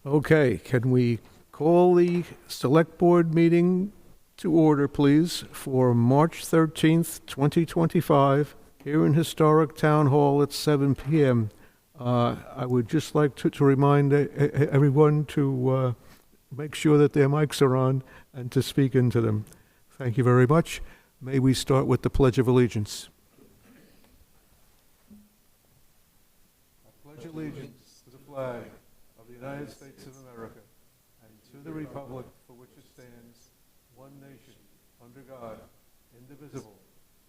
Okay, can we call the Select Board meeting to order, please, for March 13th, 2025, here in Historic Town Hall at 7 p.m. I would just like to remind everyone to make sure that their mics are on and to speak into them. Thank you very much. May we start with the Pledge of Allegiance. I pledge allegiance to the flag of the United States of America and to the republic for which it stands, one nation, under God, indivisible,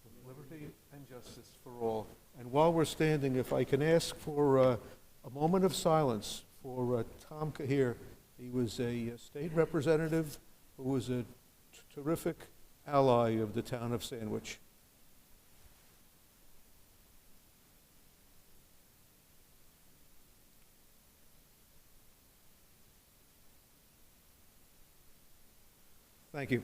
with liberty and justice for all. And while we're standing, if I can ask for a moment of silence for Tom Cahir. He was a state representative who was a terrific ally of the town of Sandwich. Thank you.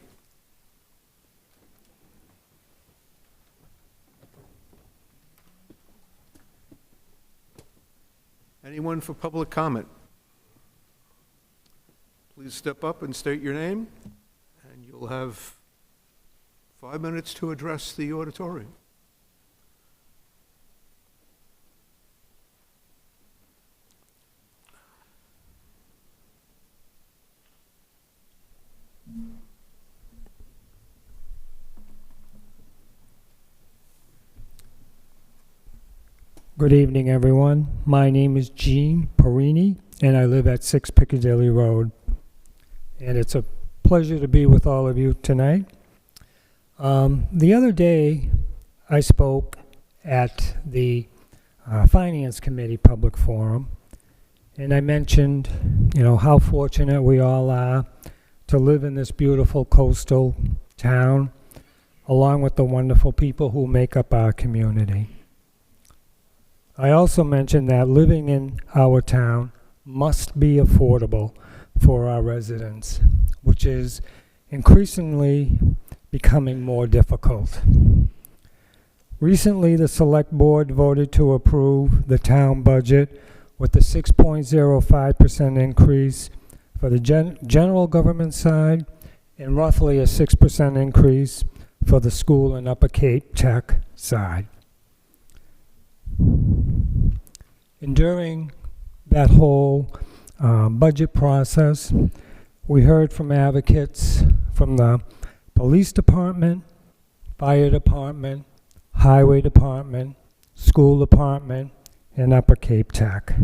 Anyone for public comment? Please step up and state your name, and you'll have 5 minutes to address the auditorium. Good evening, everyone. My name is Jean Perrine, and I live at 6 Piccadilly Road. And it's a pleasure to be with all of you tonight. The other day, I spoke at the Finance Committee Public Forum, and I mentioned, how fortunate we all are to live in this beautiful coastal town, along with the wonderful people who make up our community. I also mentioned that living in our town must be affordable for our residents, which is increasingly becoming more difficult. Recently, the Select Board voted to approve the town budget with a 6.05% increase for the general government side and roughly a 6% increase for the school and Upper Cape Tech side. And during that whole budget process, we heard from advocates from the police department, fire department, highway department, school department, and Upper Cape Tech.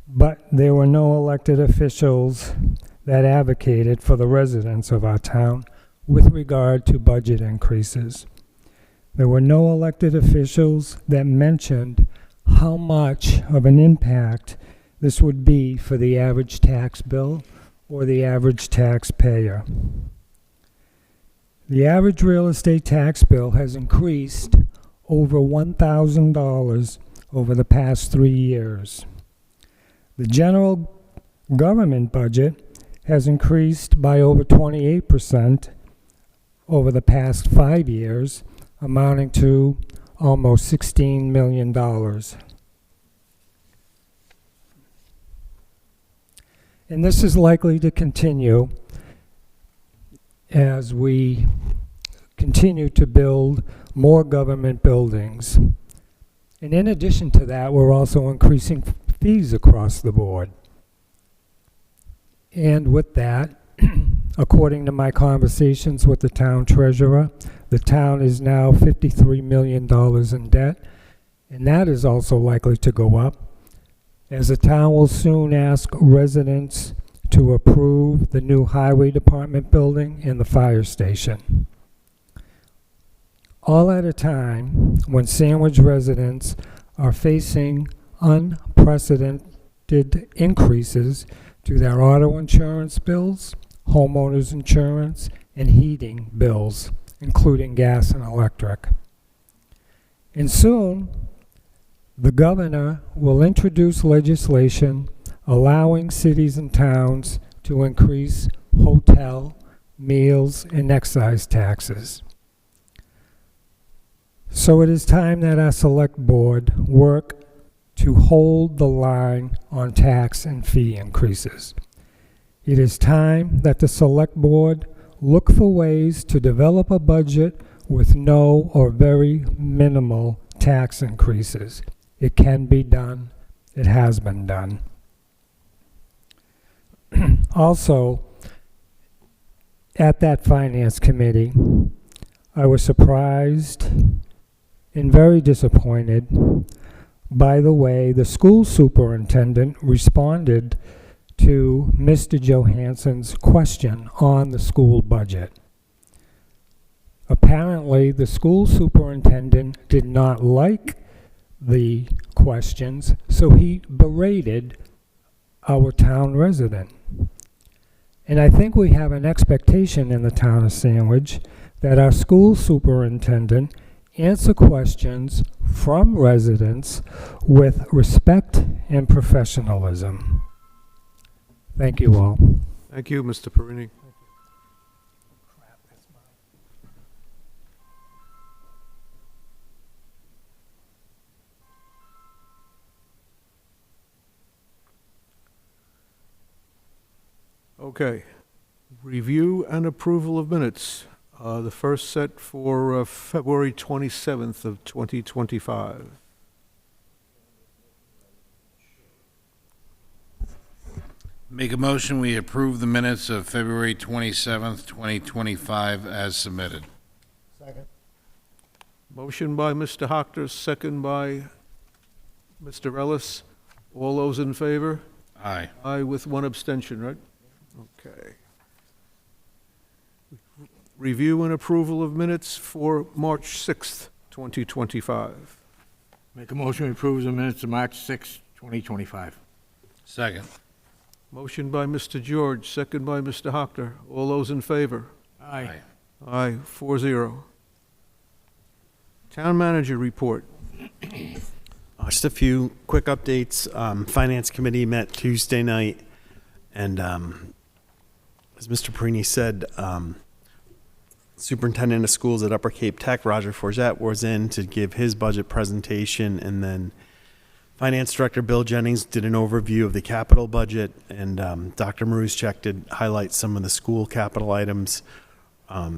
But there were no elected officials that advocated for the residents of our town with regard to budget increases. There were no elected officials that mentioned how much of an impact this would be for the average tax bill or the average taxpayer. The average real estate tax bill has increased over $1,000 over the past 3 years. The general government budget has increased by over 28% over the past 5 years, amounting to almost $16 million. And this is likely to continue as we continue to build more government buildings. And in addition to that, we're also increasing fees across the board. And with that, according to my conversations with the town treasurer, the town is now $53 million in debt, and that is also likely to go up, as the town will soon ask residents to approve the new highway department building and the fire station. All at a time when Sandwich residents are facing unprecedented increases to their auto insurance bills, homeowners insurance, and heating bills, including gas and electric. And soon, the governor will introduce legislation allowing cities and towns to increase hotel, meals, and excise taxes. So it is time that our select board work to hold the line on tax and fee increases. It is time that the Select Board look for ways to develop a budget with no or very minimal tax increases. It can be done. It has been done. Also, at that Finance Committee, I was surprised and very disappointed by the way the school superintendent responded to Mr. Johansson's question on the school budget. Apparently, the school superintendent did not like the questions, so he berated our town resident. And I think we have an expectation in the town of Sandwich that our school superintendent answer questions from residents with respect and professionalism. Thank you all. Thank you, Mr. Perrine. Okay. Review and approval of minutes. The first set for February 27th of 2025. Make a motion, we approve the minutes of February 27th, 2025 as submitted. Second. Motion by Mr. Hochter, second by Mr. Ellis. All those in favor? Aye. Aye with one abstention, right? Okay. Review and approval of minutes for March 6th, 2025. Make a motion to approve the minutes of March 6, 2025. Second. Motion by Mr. George, second by Mr. Hochter. All those in favor? Aye. Aye, 4-0. Town manager report. Just a few quick updates. Finance Committee met Tuesday night, and as Mr. Perrine said, Superintendent of Schools at Upper Cape Tech, Roger Forget, was in to give his budget presentation, and then Finance Director Bill Jennings did an overview of the capital budget, and Dr. Maruschek did highlight some of the school capital items.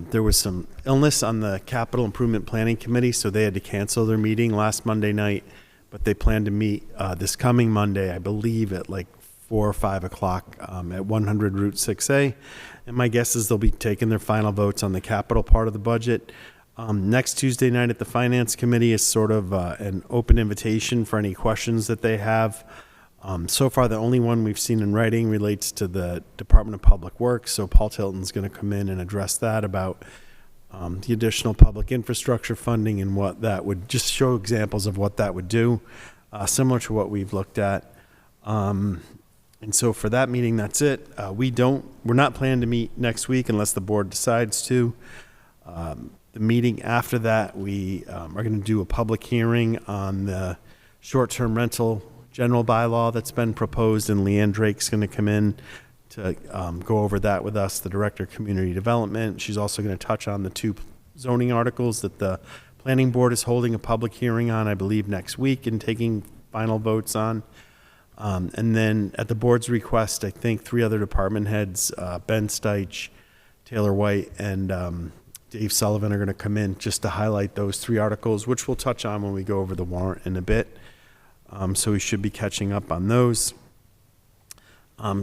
There was some illness on the Capital Improvement Planning Committee, so they had to cancel their meeting last Monday night, but they plan to meet this coming Monday, I believe, at like 4 or 5 o'clock at 100 Route 6A. And my guess is they'll be taking their final votes on the capital part of the budget. Next Tuesday night at the Finance Committee is sort of an open invitation for any questions that they have. So far, the only one we've seen in writing relates to the Department of Public Works. So Paul Tilton's going to come in and address that about the additional public infrastructure funding and what that would, just show examples of what that would do, similar to what we've looked at. And so for that meeting, that's it. We're not planning to meet next week unless the board decides to. The meeting after that, we are going to do a public hearing on the short-term rental general bylaw that's been proposed, and Leanne Drake's going to come in to go over that with us, the Director of Community Development. She's also going to touch on the 2 zoning articles that the Planning Board is holding a public hearing on, I believe, next week and taking final votes on. And then at the board's request, I think 3 other department heads, Ben Steich, Taylor White, and Dave Sullivan are going to come in just to highlight those 3 articles, which we'll touch on when we go over the warrant in a bit. So we should be catching up on those.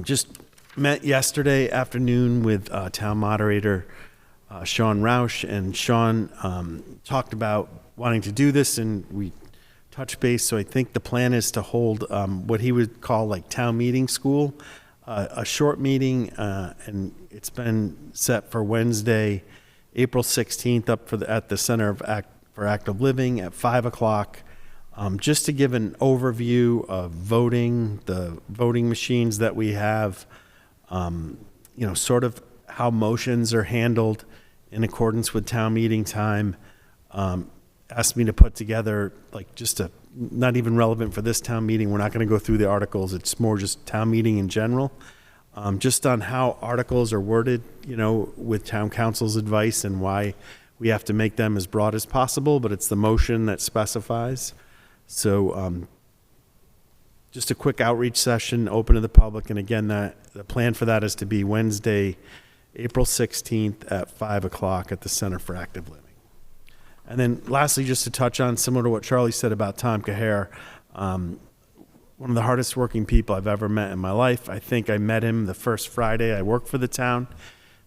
Just met yesterday afternoon with town moderator Sean Roush, and Sean talked about wanting to do this, and we touched base. So I think the plan is to hold what he would call like town meeting school, a short meeting, and it's been set for Wednesday, April 16th, up at the Center for Active Living at 5 o'clock, just to give an overview of voting, the voting machines that we have, sort of how motions are handled in accordance with town meeting time. Asked me to put together like just not even relevant for this town meeting. We're not going to go through the articles. It's more just town meeting in general. Just on how articles are worded, with town council's advice and why we have to make them as broad as possible, but it's the motion that specifies. So just a quick outreach session open to the public. And again, the plan for that is to be Wednesday, April 16th at 5 o'clock at the Center for Active Living. And then lastly, just to touch on, similar to what Charlie said about Tom Cahir, one of the hardest working people I've ever met in my life. I think I met him the first Friday I worked for the town,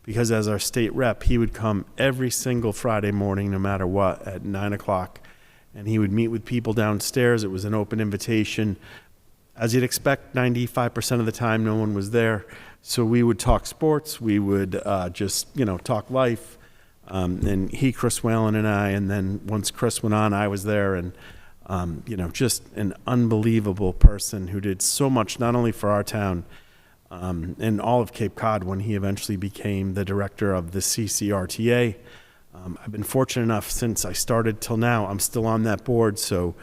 because as our state rep, he would come every single Friday morning, no matter what, at 9 o'clock. And he would meet with people downstairs. It was an open invitation. As you'd expect, 95% of the time, no one was there. So we would talk sports. We would just, talk life. And he, Chris Whalen, and I, and then once Chris went on, I was there. And, just an unbelievable person who did so much, not only for our town and all of Cape Cod when he eventually became the director of the CCRTA. I've been fortunate enough since I started till now, I'm still on that board, so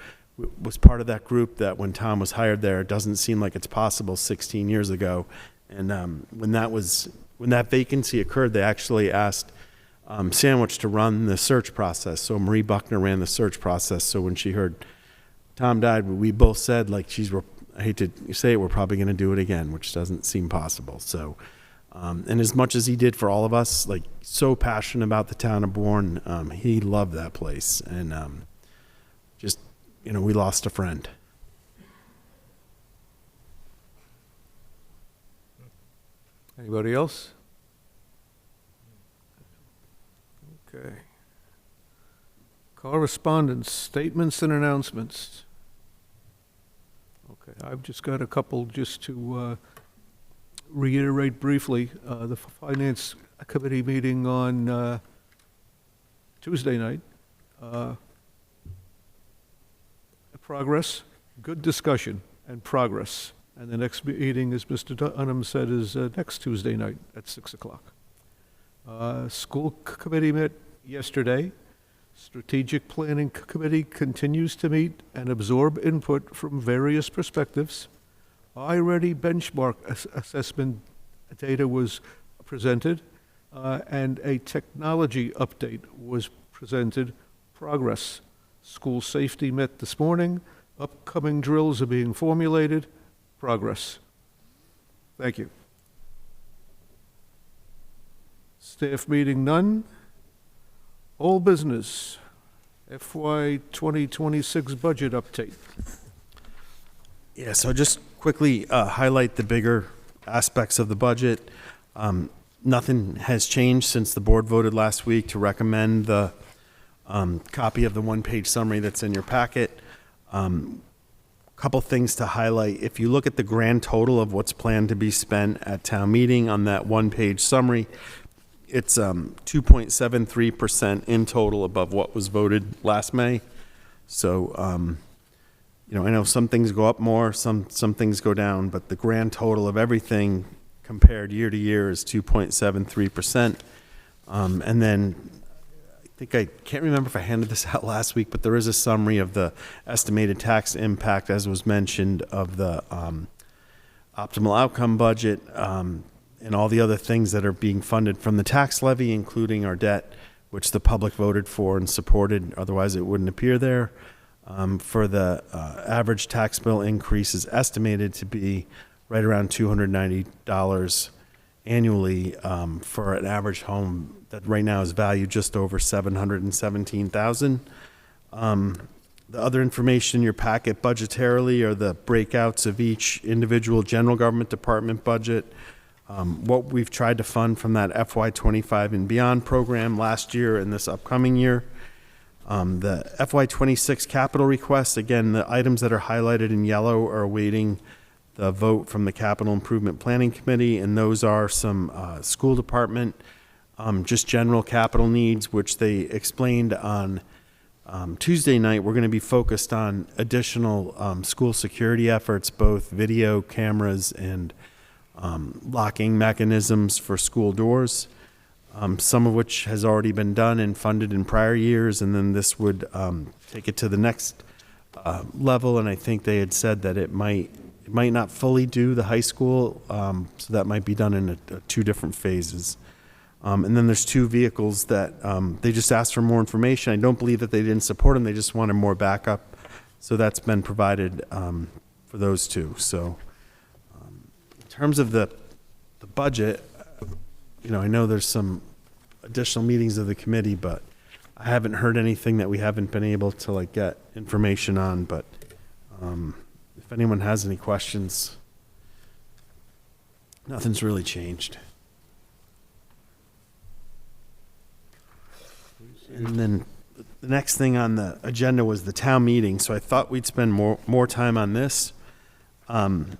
was part of that group that when Tom was hired there, it doesn't seem like it's possible 16 years ago. And when that vacancy occurred, they actually asked Sandwich to run the search process. So Marie Buckner ran the search process. So when she heard Tom died, we both said, like, I hate to say it, we're probably going to do it again, which doesn't seem possible. So, and as much as he did for all of us, like, so passionate about the town of Bourne, he loved that place. And we lost a friend. Anybody else? Okay. Correspondence, statements and announcements. Okay, I've just got a couple just to reiterate briefly. The Finance Committee meeting on Tuesday night. Progress, good discussion, and progress. And the next meeting, as Mr. Dunham said, is next Tuesday night at 6 o'clock. School committee met yesterday. Strategic Planning Committee continues to meet and absorb input from various perspectives. I-Ready benchmark assessment data was presented, and a technology update was presented. Progress. School safety met this morning. Upcoming drills are being formulated. Progress. Thank you. Staff meeting none. Old business. FY 2026 budget update. Yeah, so just quickly highlight the bigger aspects of the budget. Nothing has changed since the board voted last week to recommend the copy of the one-page summary that's in your packet. Couple things to highlight. If you look at the grand total of what's planned to be spent at town meeting on that one-page summary, it's 2.73% in total above what was voted last May. So, I know some things go up more, some things go down, but the grand total of everything compared year to year is 2.73%. And then I can't remember if I handed this out last week, but there is a summary of the estimated tax impact, as was mentioned, of the optimal outcome budget and all the other things that are being funded from the tax levy, including our debt, which the public voted for and supported. Otherwise, it wouldn't appear there. For the average tax bill increase is estimated to be right around $290 annually for an average home that right now is valued just over $717,000. The other information in your packet budgetarily are the breakouts of each individual general government department budget, what we've tried to fund from that FY25 and beyond program last year and this upcoming year. The FY26 capital requests, again, the items that are highlighted in yellow are awaiting the vote from the Capital Improvement Planning Committee, and those are some school department, just general capital needs, which they explained on Tuesday night. We're going to be focused on additional school security efforts, both video cameras and locking mechanisms for school doors, some of which has already been done and funded in prior years, and then this would take it to the next level. And I think they had said that it might not fully do the high school, so that might be done in two different phases. And then there's two vehicles that they just asked for more information. I don't believe that they didn't support them. They just wanted more backup. So that's been provided for for those two. So in terms of the budget, I know there's some additional meetings of the committee, but I haven't heard anything that we haven't been able to like get information on. But if anyone has any questions, nothing's really changed. And then the next thing on the agenda was the town meeting, so I thought we'd spend more time on this. I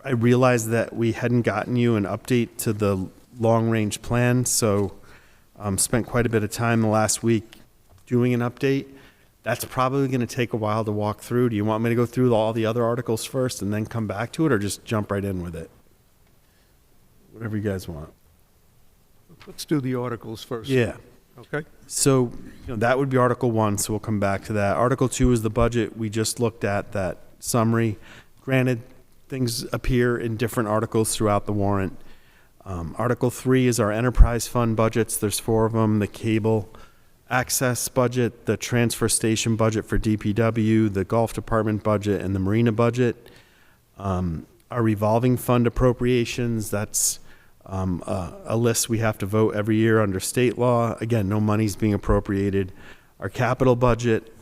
realized that we hadn't gotten you an update to the long-range plan, so spent quite a bit of time the last week doing an update. That's probably going to take a while to walk through. Do you want me to go through all the other articles first and then come back to it, or just jump right in with it? Whatever you guys want. Let's do the articles first. Yeah. Okay. So, that would be Article 1, so we'll come back to that. Article 2 is the budget. We just looked at that summary. Granted, things appear in different articles throughout the warrant. Article 3 is our enterprise fund budgets. There's 4 of them. The cable access budget, the transfer station budget for DPW, the golf department budget, and the marina budget. Our revolving fund appropriations, that's a list we have to vote every year under state law. Again, no money's being appropriated. Our capital budget,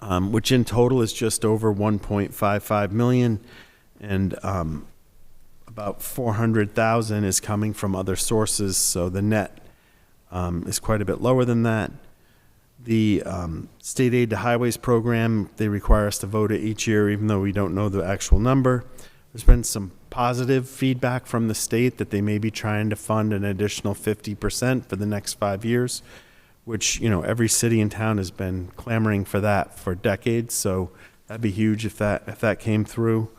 which in total is just over 1.55 million, and about 400,000 is coming from other sources, so the net is quite a bit lower than that. The state aid to highways program, they require us to vote it each year, even though we don't know the actual number. There's been some positive feedback from the state that they may be trying to fund an additional 50% for the next 5 years, which, every city and town has been clamoring for that for decades. So that'd be huge if that came through.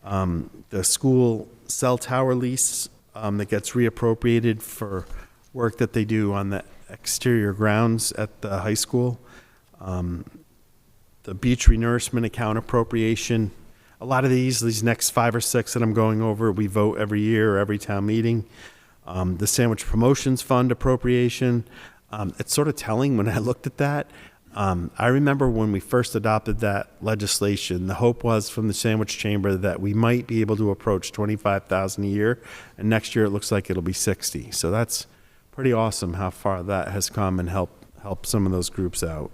The school cell tower lease that gets reappropriated for work that they do on the exterior grounds at the high school. The beach renourishment account appropriation. A lot of these next 5 or 6 that I'm going over, we vote every year or every town meeting. The sandwich promotions fund appropriation. It's sort of telling when I looked at that. I remember when we first adopted that legislation, the hope was from the sandwich chamber that we might be able to approach 25,000 a year, and next year it looks like it'll be 60. So that's pretty awesome how far that has come and help some of those groups out.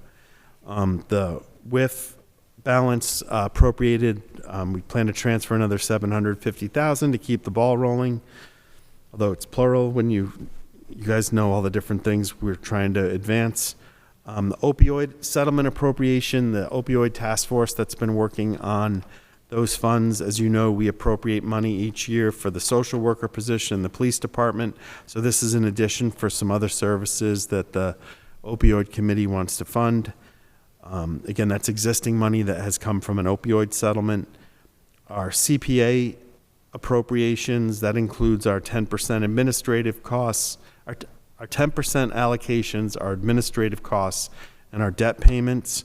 The WIF balance appropriated, we plan to transfer another 750,000 to keep the ball rolling, although it's plural when you guys know all the different things we're trying to advance. The opioid settlement appropriation, the opioid task force that's been working on those funds. As you know, we appropriate money each year for the social worker position, the police department. So this is in addition for some other services that the opioid committee wants to fund. Again, that's existing money that has come from an opioid settlement. Our CPA appropriations, that includes our 10% administrative costs, our 10% allocations, our administrative costs, and our debt payments.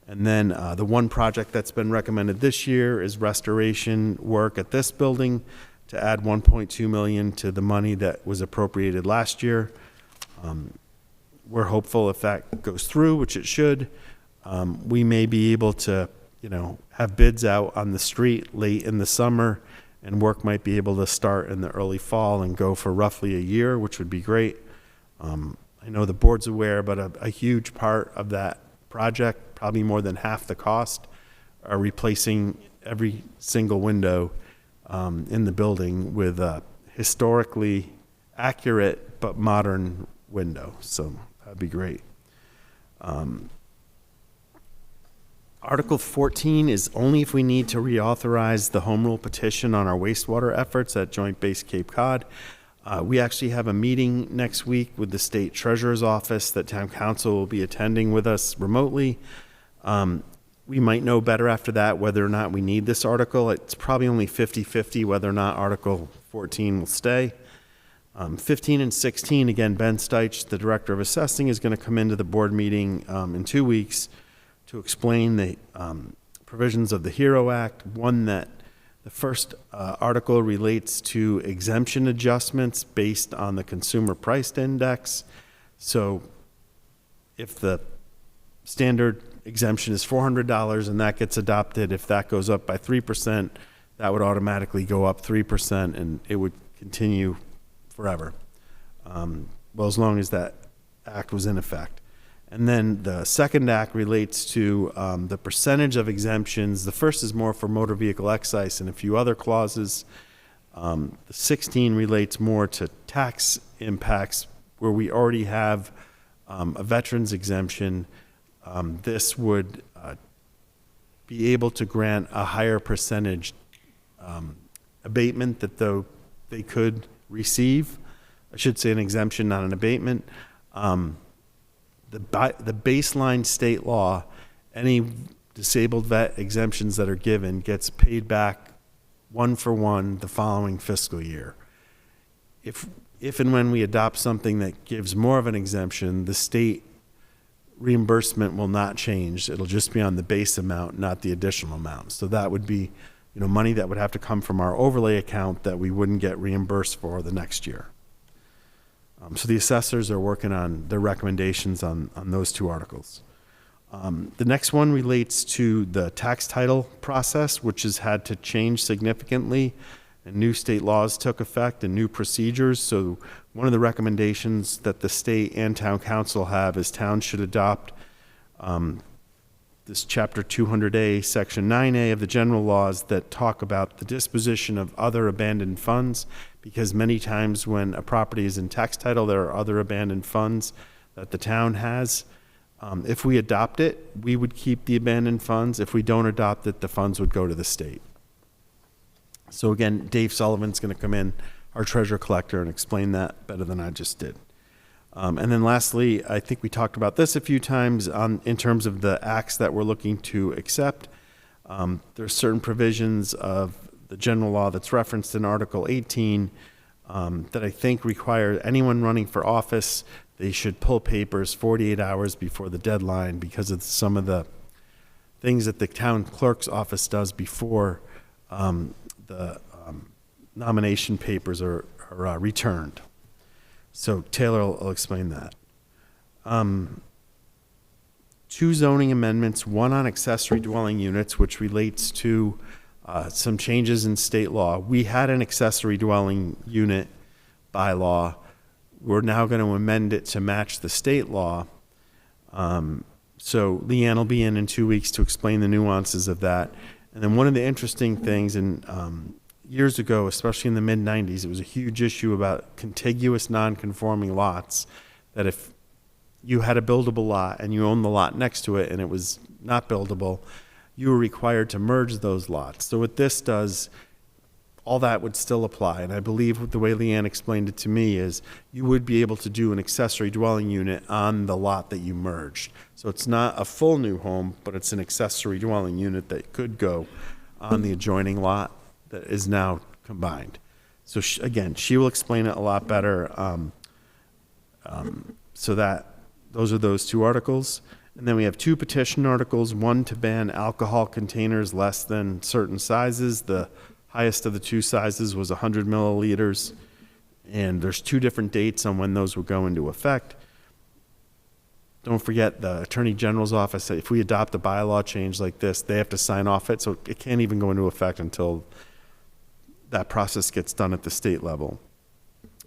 And then the one project that's been recommended this year is restoration work at this building to add 1.2 million to the money that was appropriated last year. We're hopeful if that goes through, which it should, we may be able to, have bids out on the street late in the summer, and work might be able to start in the early fall and go for roughly a year, which would be great. I know the board's aware, but a huge part of that project, probably more than half the cost, are replacing every single window in the building with a historically accurate but modern window. So that'd be great. Article 14 is only if we need to reauthorize the home rule petition on our wastewater efforts at Joint Base Cape Cod. We actually have a meeting next week with the state treasurer's office that town council will be attending with us remotely. We might know better after that whether or not we need this article. It's probably only 50-50 whether or not Article 14 will stay. 15 and 16, again, Ben Steich, the Director of Assessing, is going to come into the board meeting in 2 weeks to explain the provisions of the HERO Act. One that the first article relates to exemption adjustments based on the consumer price index. So if the standard exemption is $400 and that gets adopted, if that goes up by 3%, that would automatically go up 3% and it would continue forever. Well, as long as that act was in effect. And then the second act relates to the percentage of exemptions. The first is more for motor vehicle excise and a few other clauses. The 16 relates more to tax impacts where we already have a veterans exemption. This would be able to grant a higher percentage abatement that though they could receive. I should say an exemption, not an abatement. The baseline state law, any disabled vet exemptions that are given gets paid back 1-for-1 the following fiscal year. If and when we adopt something that gives more of an exemption, the state reimbursement will not change. It'll just be on the base amount, not the additional amount. So that would be, money that would have to come from our overlay account that we wouldn't get reimbursed for the next year. So the assessors are working on their recommendations on those two articles. The next one relates to the tax title process, which has had to change significantly, and new state laws took effect and new procedures. So one of the recommendations that the state and town council have is towns should adopt this chapter 200A, section 9A of the general laws that talk about the disposition of other abandoned funds, because many times when a property is in tax title, there are other abandoned funds that the town has. If we adopt it, we would keep the abandoned funds. If we don't adopt it, the funds would go to the state. So again, Dave Sullivan's going to come in, our treasurer collector, and explain that better than I just did. And then lastly, I think we talked about this a few times in terms of the acts that we're looking to accept. There's certain provisions of the general law that's referenced in Article 18 that I think require anyone running for office, they should pull papers 48 hours before the deadline because of some of the things that the town clerk's office does before the nomination papers are returned. So Taylor will explain that. 2 zoning amendments, one on accessory dwelling units, which relates to some changes in state law. We had an accessory dwelling unit bylaw. We're now going to amend it to match the state law. So Leanne will be in 2 weeks to explain the nuances of that. And then one of the interesting things, and years ago, especially in the mid-90s, it was a huge issue about contiguous non-conforming lots, that if you had a buildable lot and you owned the lot next to it and it was not buildable, you were required to merge those lots. So what this does, all that would still apply. And I believe the way Leanne explained it to me is you would be able to do an accessory dwelling unit on the lot that you merged. So it's not a full new home, but it's an accessory dwelling unit that could go on the adjoining lot that is now combined. So again, she will explain it a lot better. So that those are those 2 articles. And then we have 2 petition articles, one to ban alcohol containers less than certain sizes. The highest of the 2 sizes was 100 milliliters. And there's 2 different dates on when those will go into effect. Don't forget the Attorney General's office, if we adopt a bylaw change like this, they have to sign off it, so it can't even go into effect until that process gets done at the state level.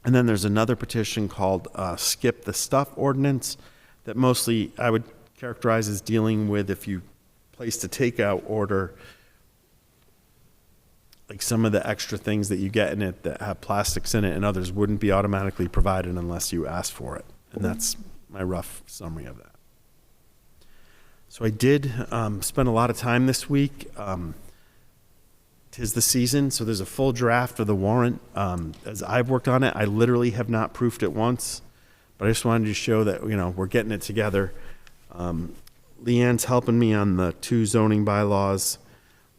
And then there's another petition called Skip the Stuff Ordinance that mostly I would characterize as dealing with if you placed a takeout order, like some of the extra things that you get in it that have plastics in it and others wouldn't be automatically provided unless you asked for it. And that's my rough summary of that. So I did spend a lot of time this week. 'Tis the season, so there's a full draft of the warrant. As I've worked on it, I literally have not proofed it once, but I just wanted to show that, we're getting it together. Leanne's helping me on the 2 zoning bylaws.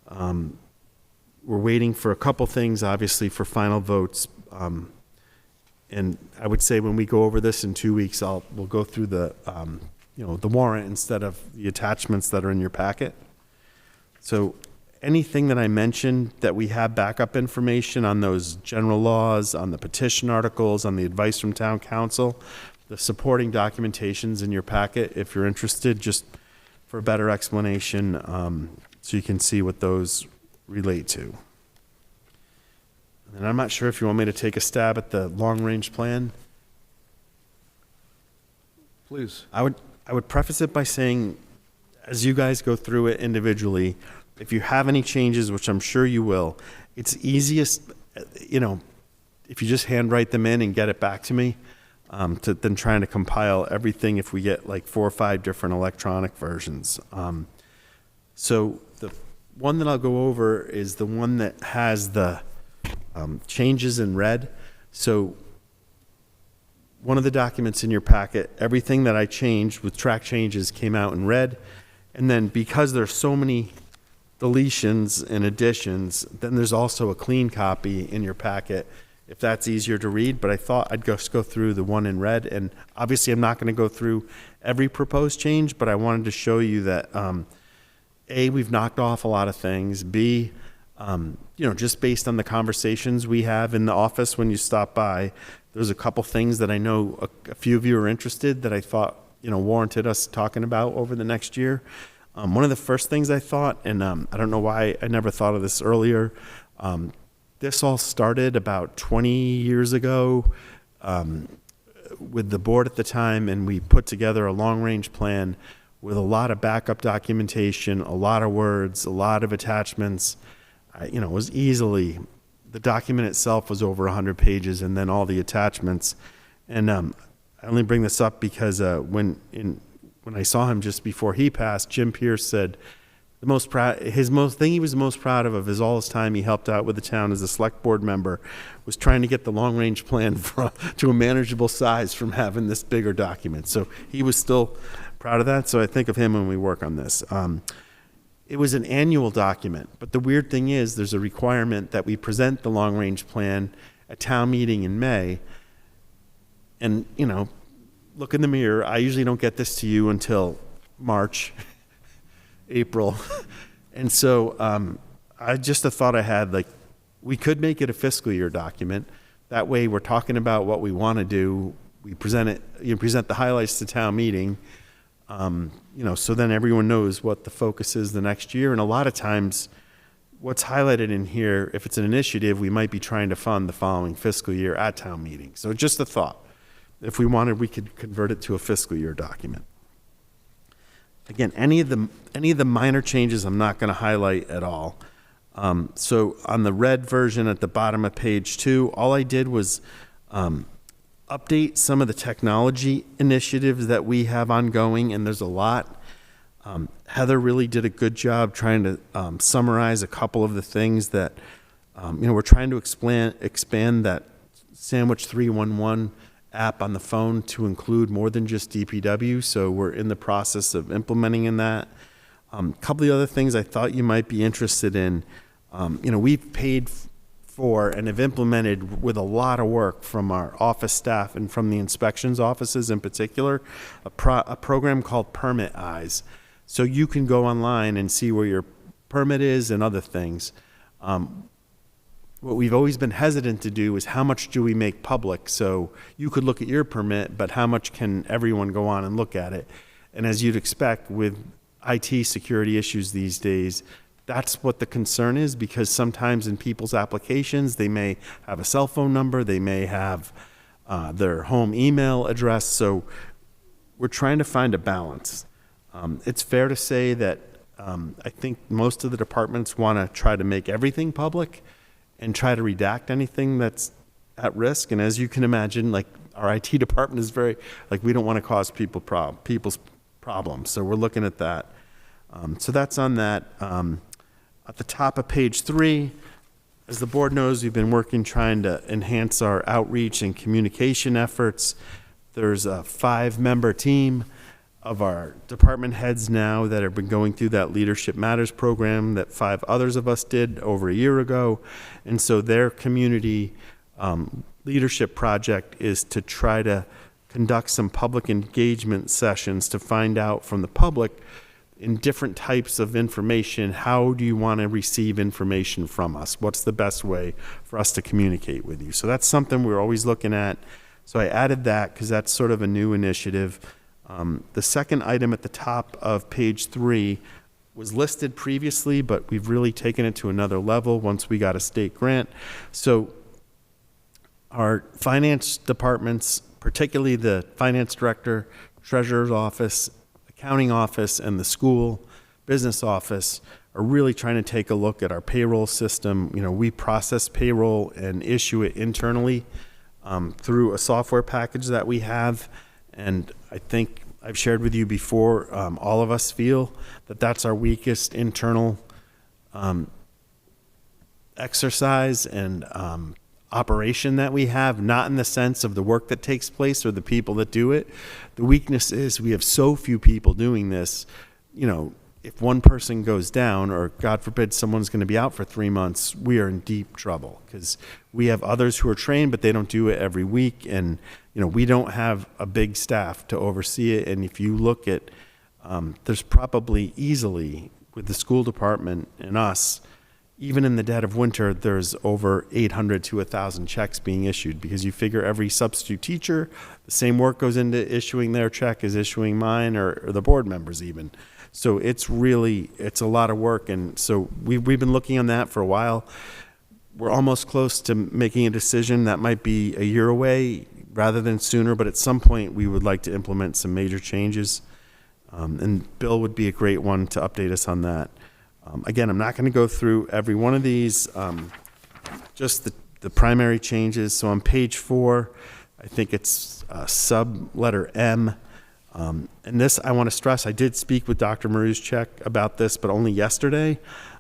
We're waiting for a couple things, obviously, for final votes. And I would say when we go over this in 2 weeks, we'll go through the warrant instead of the attachments that are in your packet. So anything that I mentioned that we have backup information on those general laws, on the petition articles, on the advice from town council, the supporting documentation's in your packet. If you're interested, just for a better explanation, so you can see what those relate to. And I'm not sure if you want me to take a stab at the long-range plan. Please. I would preface it by saying, as you guys go through it individually, if you have any changes, which I'm sure you will, it's easiest, if you just handwrite them in and get it back to me, than trying to compile everything if we get like 4 or 5 different electronic versions. So the one that I'll go over is the one that has the changes in red. So one of the documents in your packet, everything that I changed with track changes came out in red. And then because there's so many deletions and additions, then there's also a clean copy in your packet, if that's easier to read. But I thought I'd just go through the one in red. And obviously I'm not going to go through every proposed change, but I wanted to show you that, A, we've knocked off a lot of things. B, just based on the conversations we have in the office when you stop by, there's a couple things that I know a few of you are interested that I thought, warranted us talking about over the next year. One of the first things I thought, and I don't know why I never thought of this earlier, this all started about 20 years ago with the board at the time, and we put together a long-range plan with a lot of backup documentation, a lot of words, a lot of attachments. It was easily, the document itself was over 100 pages, and then all the attachments. And I only bring this up because when I saw him just before he passed, Jim Pierce said the thing he was most proud of is all his time he helped out with the town as a select board member was trying to get the long range plan to a manageable size from having this bigger document. So he was still proud of that. So I think of him when we work on this. It was an annual document, but the weird thing is there's a requirement that we present the long range plan at town meeting in May. And, look in the mirror. I usually don't get this to you until March, April. And so I just thought I had, we could make it a fiscal year document. That way we're talking about what we want to do. We present it, you present the highlights to town meeting, so then everyone knows what the focus is the next year. And a lot of times what's highlighted in here, if it's an initiative, we might be trying to fund the following fiscal year at town meeting. So just a thought. If we wanted, we could convert it to a fiscal year document. Again, any of the minor changes I'm not going to highlight at all. So on the red version at the bottom of page 2, all I did was update some of the technology initiatives that we have ongoing, and there's a lot. Heather really did a good job trying to summarize a couple of the things that we're trying to expand that Sandwich 311 app on the phone to include more than just DPW. So we're in the process of implementing in that. A couple of the other things I thought you might be interested in. We've paid for and have implemented with a lot of work from our office staff and from the inspections offices in particular, a program called Permit Eyes. So you can go online and see where your permit is and other things. What we've always been hesitant to do is how much do we make public? So you could look at your permit, but how much can everyone go on and look at it? And as you'd expect with IT security issues these days, that's what the concern is, because sometimes in people's applications, they may have a cell phone number, they may have their home email address. So we're trying to find a balance. It's fair to say that I think most of the departments want to try to make everything public and try to redact anything that's at risk. And as you can imagine, our IT department is very, we don't want to cause people's problems. So we're looking at that. So that's on that. At the top of page 3, as the board knows, we've been working trying to enhance our outreach and communication efforts. There's a 5-member team of our department heads now that have been going through that Leadership Matters program that 5 others of us did over a year ago. And so their community leadership project is to try to conduct some public engagement sessions to find out from the public in different types of information, how do you want to receive information from us? What's the best way for us to communicate with you? So that's something we're always looking at. So I added that because that's sort of a new initiative. The second item at the top of page 3 was listed previously, but we've really taken it to another level once we got a state grant. So our finance departments, particularly the finance director, treasurer's office, accounting office, and the school business office, are really trying to take a look at our payroll system. You know, we process payroll and issue it internally through a software package that we have. And I think I've shared with you before, all of us feel that that's our weakest internal exercise and operation that we have, not in the sense of the work that takes place or the people that do it. The weakness is we have so few people doing this. You know, if one person goes down, or God forbid someone's going to be out for 3 months, we are in deep trouble, because we have others who are trained, but they don't do it every week. And, you know, we don't have a big staff to oversee it. And if you look at, there's probably easily, with the school department and us, even in the dead of winter, there's over 800 to 1,000 checks being issued, because you figure every substitute teacher, the same work goes into issuing their check as issuing mine, or the board members even. So it's a lot of work. And so we've been looking on that for a while. We're almost close to making a decision. That might be a year away rather than sooner, but at some point we would like to implement some major changes. And Bill would be a great one to update us on that. Again, I'm not going to go through every one of these, just the primary changes. So on page 4, I think it's sub letter M. And this, I want to stress, I did speak with Dr. Maruschek about this, but only yesterday.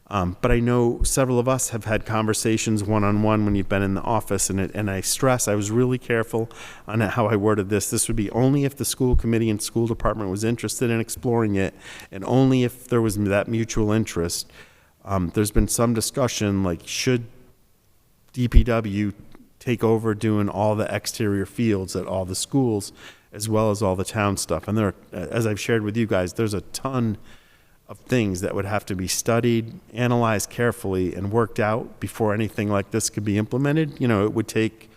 But I know several of us have had conversations one-on-one when you've been in the office, and I stress, I was really careful on how I worded this. This would be only if the school committee and school department was interested in exploring it, and only if there was that mutual interest. There's been some discussion, like, should DPW take over doing all the exterior fields at all the schools, as well as all the town stuff. And there, as I've shared with you guys, there's a ton of things that would have to be studied, analyzed carefully, and worked out before anything like this could be implemented. You know, it would take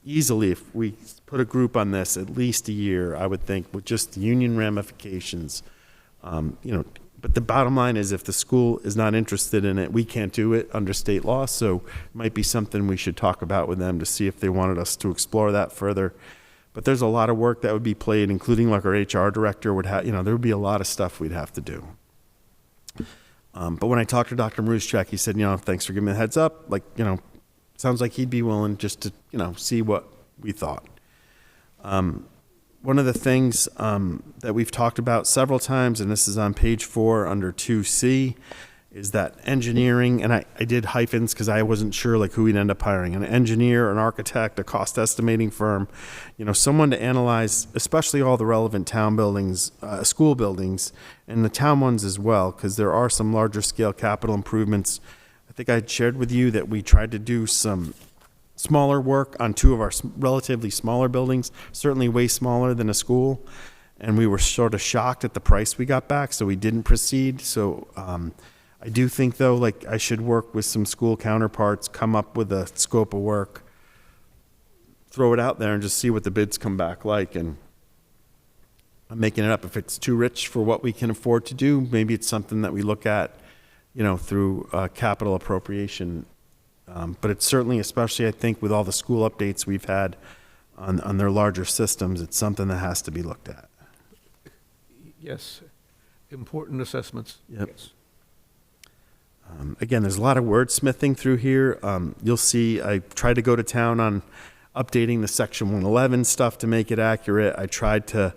easily, if we put a group on this, at least a year, I would think, with just the union ramifications. You know, but the bottom line is, if the school is not interested in it, we can't do it under state law. So it might be something we should talk about with them to see if they wanted us to explore that further. But there's a lot of work that would be played, including like our HR director would have, you know, there would be a lot of stuff we'd have to do. But when I talked to Dr. Maruschek, he said, you know, thanks for giving me the heads up. Like, you know, sounds like he'd be willing just to, you know, see what we thought. One of the things that we've talked about several times, and this is on page 4 under 2C, is that engineering, and I did hyphens because I wasn't sure like who we'd end up hiring, an engineer, an architect, a cost estimating firm, you know, someone to analyze, especially all the relevant town buildings, school buildings, and the town ones as well, because there are some larger scale capital improvements. I think I shared with you that we tried to do some smaller work on 2 of our relatively smaller buildings, certainly way smaller than a school, and we were sort of shocked at the price we got back, so we didn't proceed. So I do think, though, like, I should work with some school counterparts, come up with a scope of work, throw it out there, and just see what the bids come back like. And I'm making it up. If it's too rich for what we can afford to do, maybe it's something that we look at, you know, through capital appropriation. But it's certainly, especially I think with all the school updates we've had on their larger systems, it's something that has to be looked at. Yes, important assessments. Yep. Yes. Again, there's a lot of wordsmithing through here. You'll see I tried to go to town on updating the Section 111 stuff to make it accurate. I tried to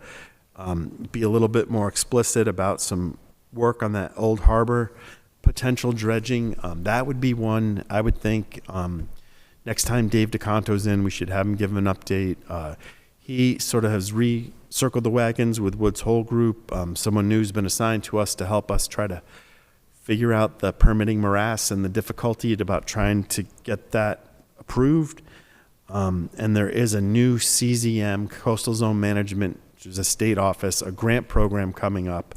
be a little bit more explicit about some work on that Old Harbor potential dredging. That would be one, I would think. Next time Dave DeCanto's in, we should have him give him an update. He sort of has recircled the wagons with Woods Hole Group, someone new's been assigned to us to help us try to figure out the permitting morass and the difficulty about trying to get that approved. And there is a new CZM, Coastal Zone Management, which is a state office, a grant program coming up.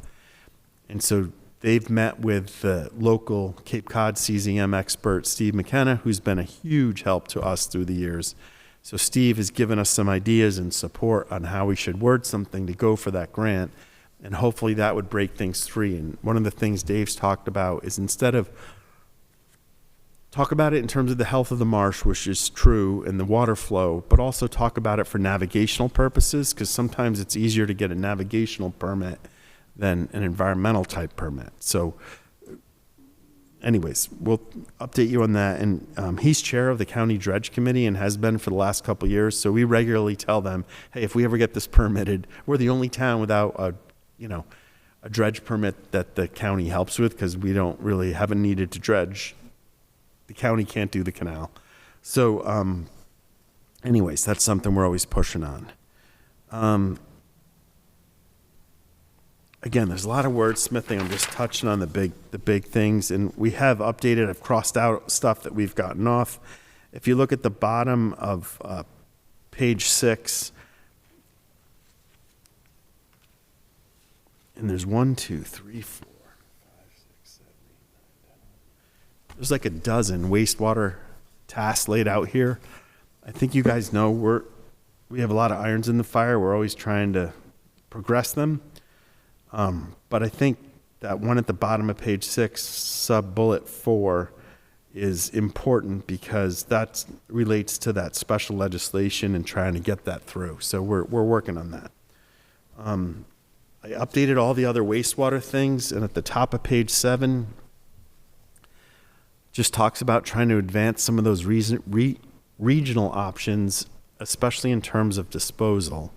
And so they've met with the local Cape Cod CZM expert, Steve McKenna, who's been a huge help to us through the years. So Steve has given us some ideas and support on how we should word something to go for that grant, and hopefully that would break things free. And one of the things Dave's talked about is instead of talk about it in terms of the health of the marsh, which is true, and the water flow, but also talk about it for navigational purposes, because sometimes it's easier to get a navigational permit than an environmental type permit. So anyways, we'll update you on that. And he's chair of the county dredge committee and has been for the last couple of years. So we regularly tell them, hey, if we ever get this permitted, we're the only town without a dredge permit that the county helps with, because we haven't needed to dredge. The county can't do the canal. So anyways, that's something we're always pushing on. Again, there's a lot of wordsmithing. I'm just touching on the big things, and we have updated. I've crossed out stuff that we've gotten off. If you look at the bottom of page 6, and there's 1, 2, 3, 4, 5, 6, 7, 8, 9, 10. There's like a dozen wastewater tasks laid out here. I think you guys know we have a lot of irons in the fire. We're always trying to progress them. But I think that one at the bottom of page 6, sub-bullet 4, is important because that relates to that special legislation and trying to get that through. So we're working on that. I updated all the other wastewater things, and at the top of page 7, just talks about trying to advance some of those regional options, especially in terms of disposal.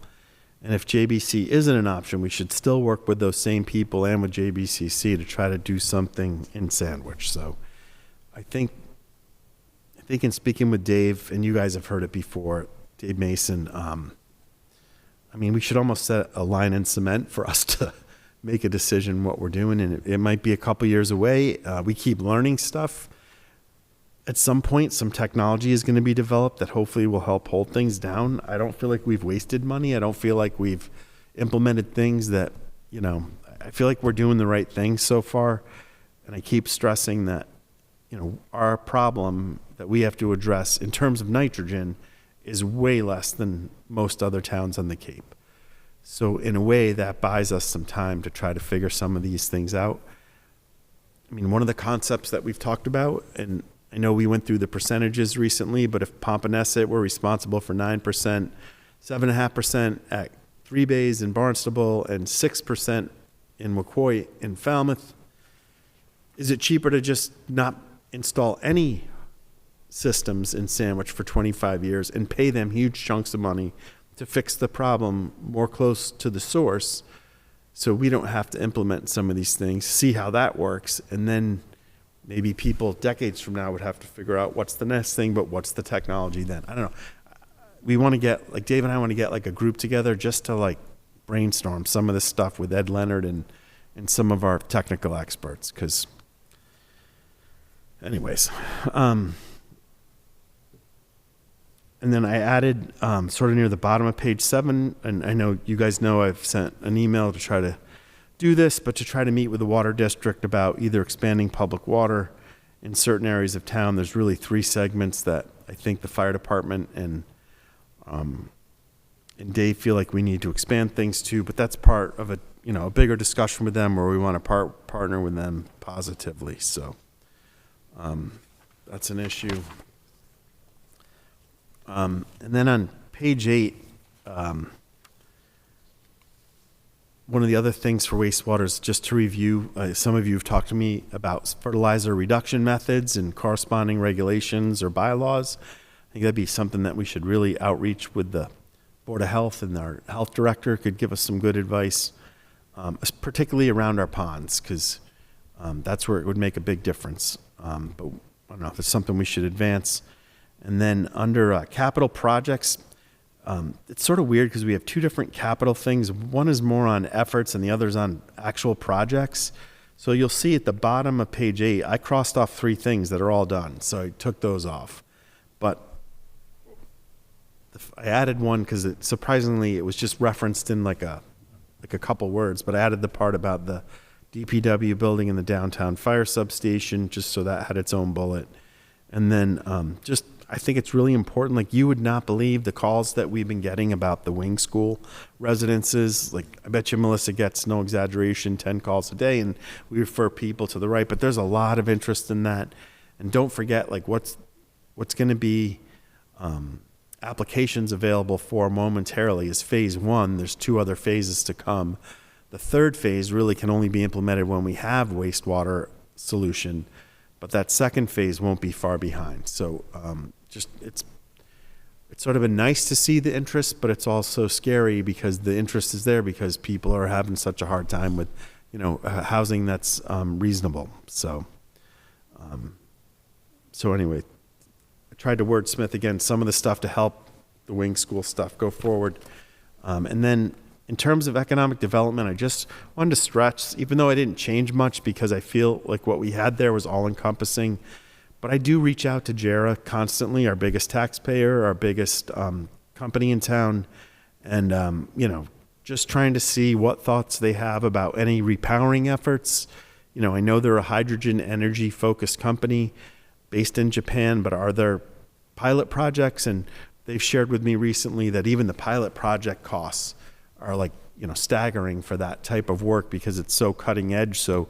And if JBC isn't an option, we should still work with those same people and with JBCC to try to do something in Sandwich. So I think in speaking with Dave, and you guys have heard it before, Dave Mason, we should almost set a line in cement for us to make a decision what we're doing. And it might be a couple years away. We keep learning stuff. At some point, some technology is going to be developed that hopefully will help hold things down. I don't feel like we've wasted money. I don't feel like we've implemented things that, I feel like we're doing the right thing so far. And I keep stressing that, our problem that we have to address in terms of nitrogen is way less than most other towns on the Cape. So in a way, that buys us some time to try to figure some of these things out. One of the concepts that we've talked about, and I know we went through the percentages recently, but if Pompanesett were responsible for 9%, 7.5% at Three Bays in Barnstable, and 6% in Wacoit in Falmouth, is it cheaper to just not install any systems in Sandwich for 25 years and pay them huge chunks of money to fix the problem more close to the source so we don't have to implement some of these things, see how that works, and then maybe people decades from now would have to figure out what's the next thing, but what's the technology then? I don't know. We want to get, Dave and I want to get a group together just to brainstorm some of this stuff with Ed Leonard and some of our technical experts. Because anyways, and then I added sort of near the bottom of page 7, and I know you guys know I've sent an email to try to do this, but to try to meet with the water district about either expanding public water in certain areas of town. There's really 3 segments that I think the fire department and Dave feel like we need to expand things to, but that's part of a bigger discussion with them where we want to partner with them positively. So that's an issue. And then on page 8, one of the other things for wastewater is just to review, some of you have talked to me about fertilizer reduction methods and corresponding regulations or bylaws. I think that'd be something that we should really outreach with the Board of Health, and our health director could give us some good advice, particularly around our ponds, because that's where it would make a big difference. But I don't know if it's something we should advance. And then under capital projects, it's sort of weird because we have 2 different capital things. One is more on efforts and the other is on actual projects. So you'll see at the bottom of page 8, I crossed off 3 things that are all done. So I took those off. But I added one because surprisingly it was just referenced in like a couple words, but I added the part about the DPW building and the downtown fire substation just so that had its own bullet. And then I think it's really important. Like, you would not believe the calls that we've been getting about the wing school residences. Like, I bet you Melissa gets, no exaggeration, 10 calls a day, and we refer people to the right. But there's a lot of interest in that. And don't forget, like, what's going to be applications available for momentarily is phase 1. There's 2 other phases to come. The 3rd phase really can only be implemented when we have wastewater solution, but that 2nd phase won't be far behind. So it's sort of been nice to see the interest, but it's also scary because the interest is there because people are having such a hard time with, housing that's reasonable. So anyway, I tried to wordsmith again some of the stuff to help the wing school stuff go forward. And then in terms of economic development, I just wanted to stress, even though I didn't change much because I feel like what we had there was all encompassing, but I do reach out to JERA constantly, our biggest taxpayer, our biggest company in town, and, just trying to see what thoughts they have about any repowering efforts. I know they're a hydrogen energy focused company based in Japan, but are there pilot projects? And they've shared with me recently that even the pilot project costs are like, staggering for that type of work because it's so cutting edge. So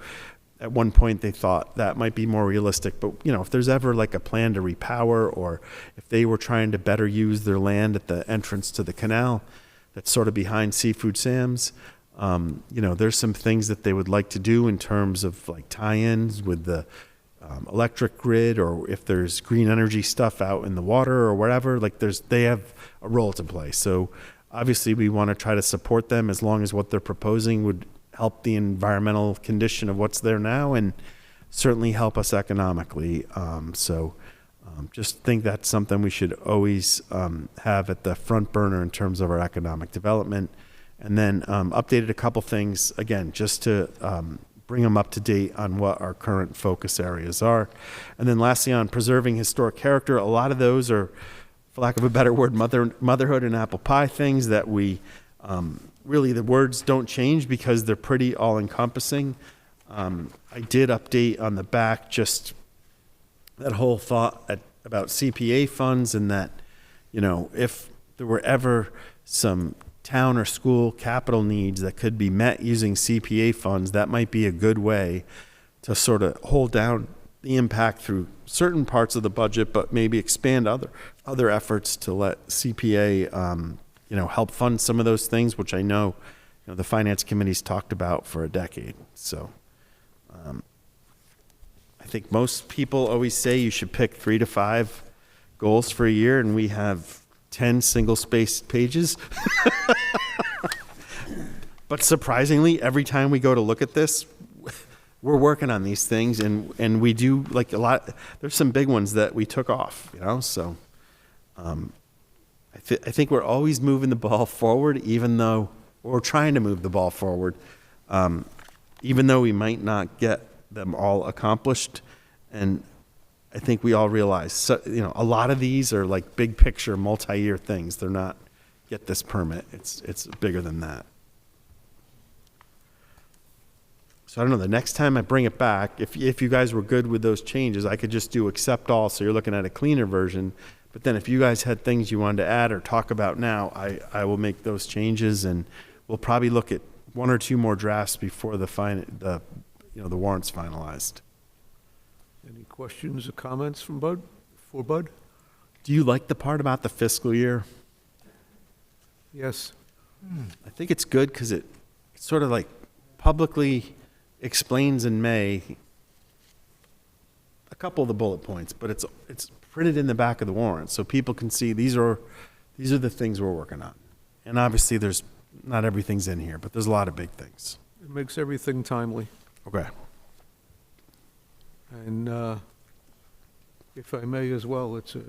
at one point they thought that might be more realistic, but if there's ever like a plan to repower, or if they were trying to better use their land at the entrance to the canal that's sort of behind Seafood Sam's, there's some things that they would like to do in terms of like tie-ins with the electric grid, or if there's green energy stuff out in the water or whatever, like they have a role to play. So obviously we want to try to support them as long as what they're proposing would help the environmental condition of what's there now and certainly help us economically. Just think that's something we should always have at the front burner in terms of our economic development. And then updated a couple things, again, just to bring them up to date on what our current focus areas are. And then lastly, on preserving historic character, a lot of those are, for lack of a better word, motherhood and apple pie things that we, really the words don't change because they're pretty all-encompassing. I did update on the back just that whole thought about CPA funds, and that, if there were ever some town or school capital needs that could be met using CPA funds, that might be a good way to sort of hold down the impact through certain parts of the budget, but maybe expand other efforts to let CPA, help fund some of those things, which I know, the finance committee's talked about for a decade. So I think most people always say you should pick 3 to 5 goals for a year, and we have 10 single-spaced pages. But surprisingly, every time we go to look at this, we're working on these things, and we do like a lot. There's some big ones that we took off, so I think we're always moving the ball forward, even though we're trying to move the ball forward, even though we might not get them all accomplished. And I think we all realize, a lot of these are like big picture, multi-year things. They're not get this permit. It's bigger than that. So I don't know, the next time I bring it back, if you guys were good with those changes, I could just do accept all, so you're looking at a cleaner version. But then if you guys had things you wanted to add or talk about now, I will make those changes, and we'll probably look at 1 or 2 more drafts before the warrant's finalized. Any questions or comments from Bud? For Bud? Do you like the part about the fiscal year? Yes. I think it's good because it's sort of like publicly explains in May a couple of the bullet points, but it's printed in the back of the warrant so people can see these are the things we're working on. And obviously there's not everything's in here, but there's a lot of big things. It makes everything timely. Okay. And if I may as well, it's a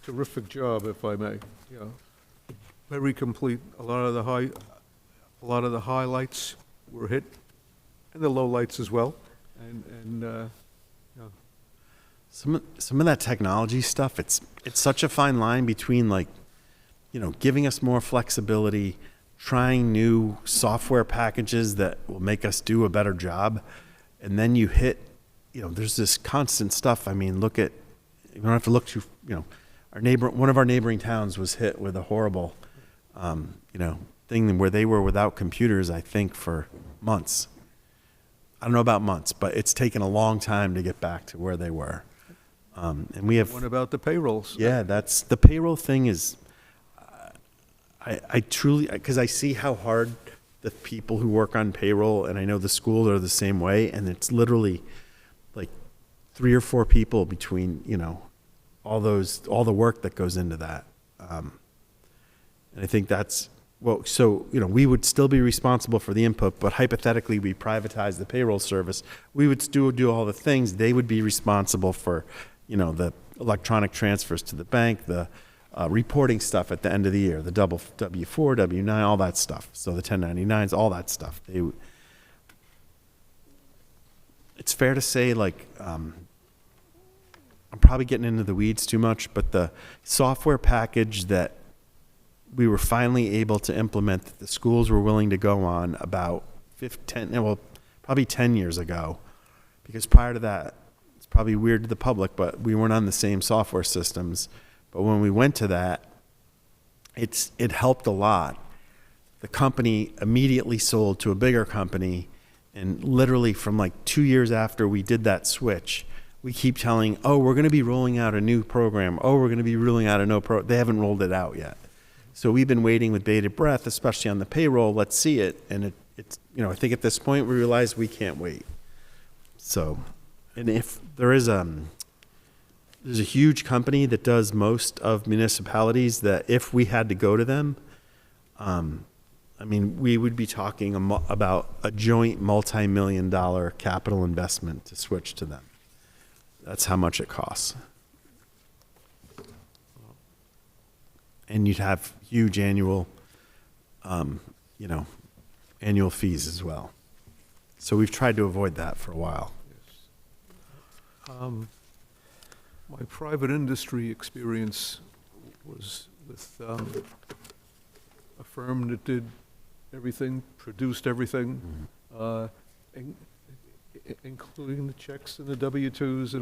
terrific job, if I may. Very complete. A lot of the highlights were hit, and the lowlights as well. And Some of that technology stuff, it's such a fine line between giving us more flexibility, trying new software packages that will make us do a better job, and then you hit, there's this constant stuff. I mean, look at you don't have to look too, one of our neighboring towns was hit with a horrible, thing where they were without computers, I think, for months. I don't know about months, but it's taken a long time to get back to where they were. And we have, What about the payrolls? yeah, that's, the payroll thing is, I truly, because I see how hard the people who work on payroll, and I know the schools are the same way, and it's literally like 3 or 4 people between, all the work that goes into that. And I think that's, well, so, we would still be responsible for the input, but hypothetically, we privatize the payroll service. We would still do all the things. They would be responsible for, the electronic transfers to the bank, the reporting stuff at the end of the year, the W-4, W-9, all that stuff. So the 1099s, all that stuff. It's fair to say, like, I'm probably getting into the weeds too much, but the software package that we were finally able to implement, that the schools were willing to go on about probably 10 years ago, because prior to that, it's probably weird to the public, but we weren't on the same software systems. But when we went to that, it helped a lot. The company immediately sold to a bigger company, and literally from like 2 years after we did that switch, we keep telling, oh, we're going to be rolling out a new program. Oh, we're going to be rolling out a no pro. They haven't rolled it out yet. So we've been waiting with bated breath, especially on the payroll. Let's see it. And it's, I think at this point we realize we can't wait. So, and if there is there's a huge company that does most of municipalities that if we had to go to them, we would be talking about a joint multi-million-dollar capital investment to switch to them. That's how much it costs. And you'd have huge annual, annual fees as well. So we've tried to avoid that for a while. My private industry experience was with a firm that did everything, produced everything, including the checks and the W-2s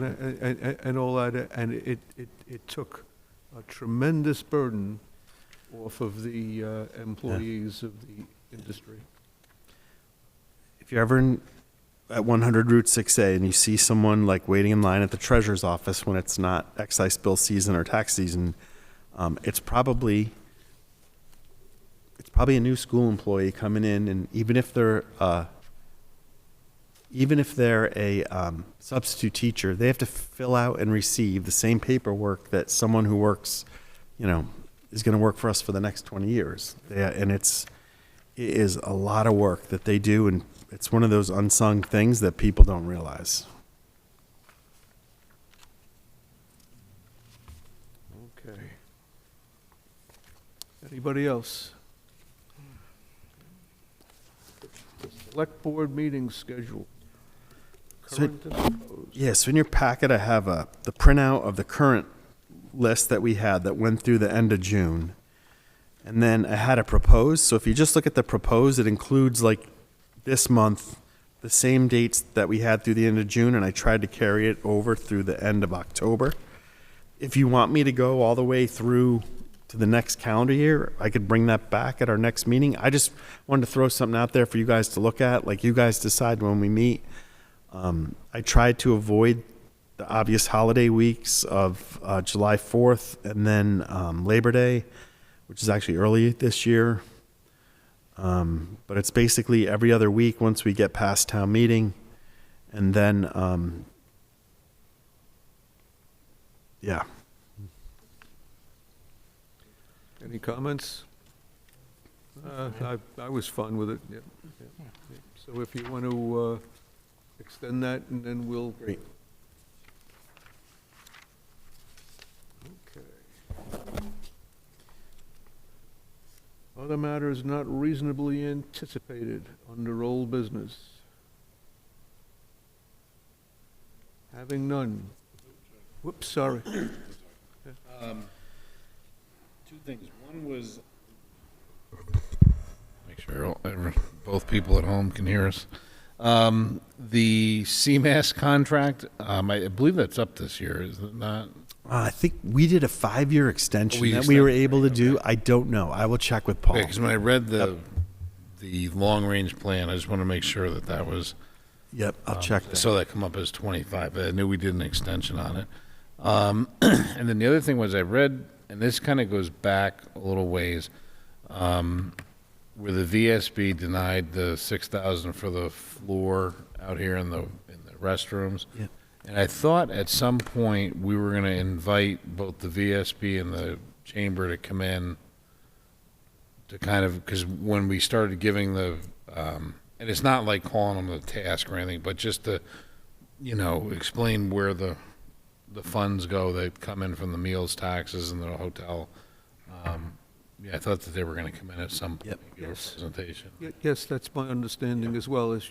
and all that, and it took a tremendous burden off of the employees of the industry. If you're ever at 100 Route 6A and you see someone like waiting in line at the treasurer's office when it's not excise bill season or tax season, it's probably a new school employee coming in, and even if they're a substitute teacher, they have to fill out and receive the same paperwork that someone who works, is going to work for us for the next 20 years. And it is a lot of work that they do, and it's one of those unsung things that people don't realize. Okay. Anybody else? Select board meeting schedule. Current and proposed. Yes, so in your packet, I have the printout of the current list that we had that went through the end of June. And then I had a proposed. So if you just look at the proposed, it includes like this month, the same dates that we had through the end of June, and I tried to carry it over through the end of October. If you want me to go all the way through to the next calendar year, I could bring that back at our next meeting. I just wanted to throw something out there for you guys to look at. Like, you guys decide when we meet. I tried to avoid the obvious holiday weeks of July 4th and then Labor Day, which is actually early this year. But it's basically every other week once we get past town meeting. And then, yeah. Any comments? I was fun with it, yeah. So if you want to extend that, and then we'll... Great. Okay. Other matters not reasonably anticipated under old business. Having none. Whoops, sorry. Two things. One was, make sure both people at home can hear us. The CMAS contract, I believe that's up this year, is it not? I think we did a 5-year extension We that we were extended, able to do. okay. I don't know. I will check with Paul. Because when I read the long-range plan, I just want to make sure that that was, Yep, I'll check that. so that come up as 25, but I knew we did an extension on it. And then the other thing was I read, and this kind of goes back a little ways, where the VSB denied the 6,000 for the floor out here in the restrooms. Yeah. And I thought at some point we were going to invite both the VSB and the chamber to come in to kind of, because when we started giving the, and it's not like calling them a task or anything, but just to, explain where the funds go that come in from the meals taxes and the hotel. Yeah, I thought that they were going to come in at some point, Yep. give a Yes. presentation. Yes, that's my understanding as well. As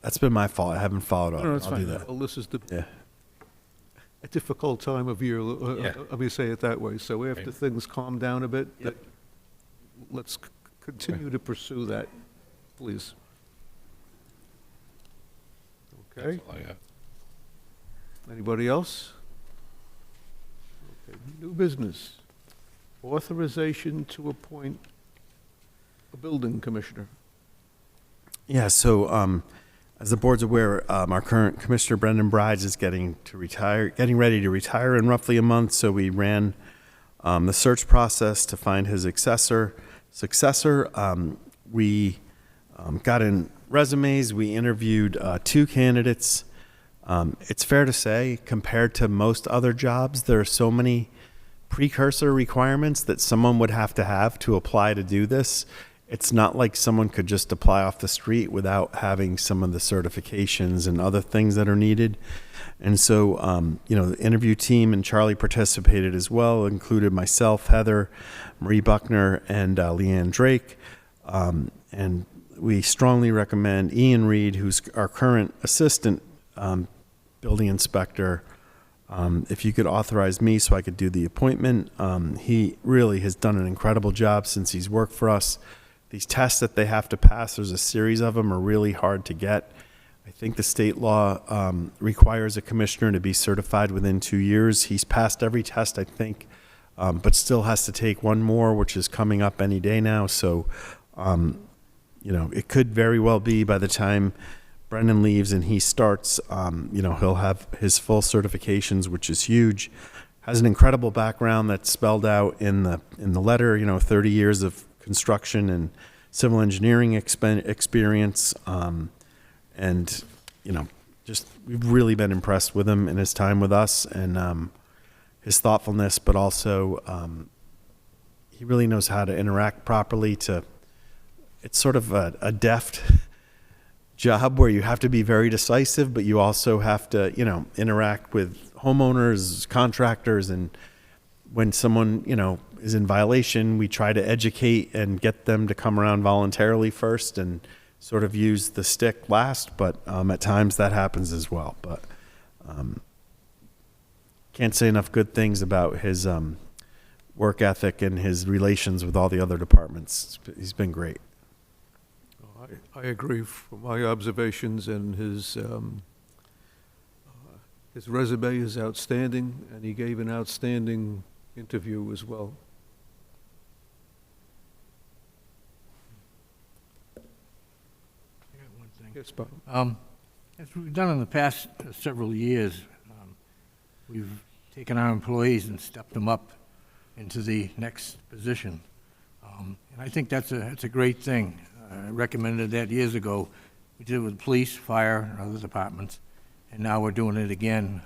That's been my fault. I haven't followed up. No, it's I'll do fine. that. well, this is Yeah. a difficult time of year. Yeah. Let me say it that way. So after Right. things calm down a bit, Yep. let's continue to pursue that, please. Okay. That's all I got. Anybody else? Okay. New business. Authorization to appoint a building commissioner. Yeah, so as the board's aware, our current commissioner, Brendan Brides, is getting ready to retire in roughly a month. So we ran the search process to find his successor. We got in resumes. We interviewed 2 candidates. It's fair to say, compared to most other jobs, there are so many precursor requirements that someone would have to apply to do this. It's not like someone could just apply off the street without having some of the certifications and other things that are needed. And so, the interview team, and Charlie participated as well, included myself, Heather, Marie Buckner, and Leanne Drake. And we strongly recommend Ian Reed, who's our current assistant building inspector, if you could authorize me so I could do the appointment. He really has done an incredible job since he's worked for us. These tests that they have to pass, there's a series of them, are really hard to get. I think the state law requires a commissioner to be certified within 2 years. He's passed every test, I think, but still has to take one more, which is coming up any day now. So, it could very well be by the time Brendan leaves and he starts, he'll have his full certifications, which is huge. Has an incredible background that's spelled out in the letter, 30 years of construction and civil engineering experience. And, just we've really been impressed with him in his time with us and his thoughtfulness, but also he really knows how to interact properly. It's sort of a deft job where you have to be very decisive, but you also have to, interact with homeowners, contractors, and when someone, is in violation, we try to educate and get them to come around voluntarily first and sort of use the stick last, but at times that happens as well. But can't say enough good things about his work ethic and his relations with all the other departments. He's been great. I agree from my observations, and his resume is outstanding, and he gave an outstanding interview as well. I got one thing. Yes, Bob. As we've done in the past several years, we've taken our employees and stepped them up into the next position. And I think that's a great thing. I recommended that years ago. We did it with police, fire, and other departments, and now we're doing it again.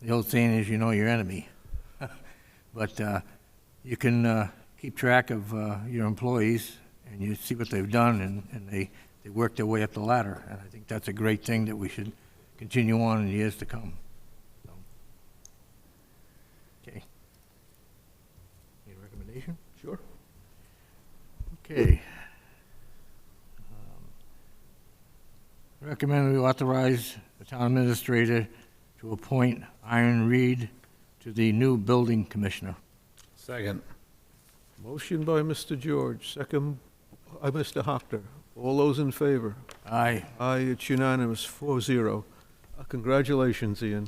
The old saying is, you know your enemy. But you can keep track of your employees, and you see what they've done, and they work their way up the ladder. And I think that's a great thing that we should continue on in years to come. So, okay. Any recommendation? Sure. Okay. Recommend we authorize the town administrator to appoint Iron Reed to the new building commissioner. Second. Motion by Mr. George, second by Mr. Hockter. All those in favor? Aye. Aye, it's unanimous, 4-0. Congratulations, Ian.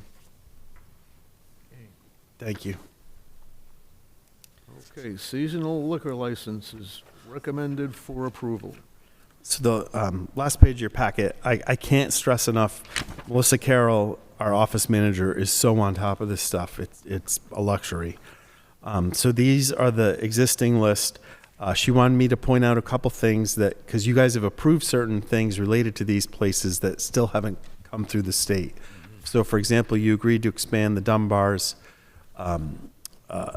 Thank you. Okay, seasonal liquor license is recommended for approval. So the last page of your packet, I can't stress enough, Melissa Carroll, our office manager, is so on top of this stuff. It's a luxury. So these are the existing list. She wanted me to point out a couple things that, because you guys have approved certain things related to these places that still haven't come through the state. So for example, you agreed to expand the Dunbar's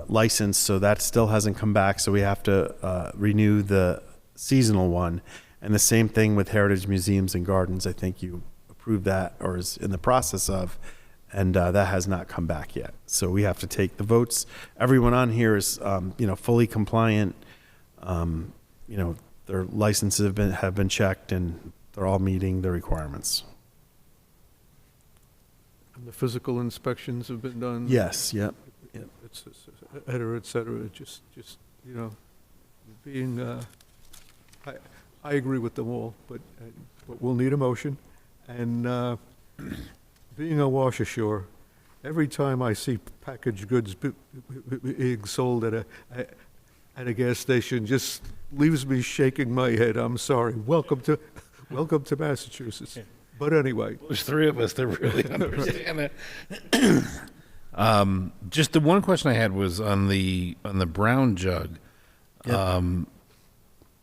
license, so that still hasn't come back, so we have to renew the seasonal one. And the same thing with Heritage Museums and Gardens. I think you approved that or is in the process of, and that has not come back yet. So we have to take the votes. Everyone on here is, fully compliant. Their licenses have been checked and they're all meeting the requirements. And the physical inspections have been done? Yes, yep. Et cetera, et cetera. Just, being, I agree with them all, but we'll need a motion. And being a wash ashore, every time I see packaged goods being sold at a gas station, just leaves me shaking my head. I'm sorry. Welcome to Massachusetts. But anyway. There's three of us that really understand it. Just the one question I had was on the brown jug. Yep.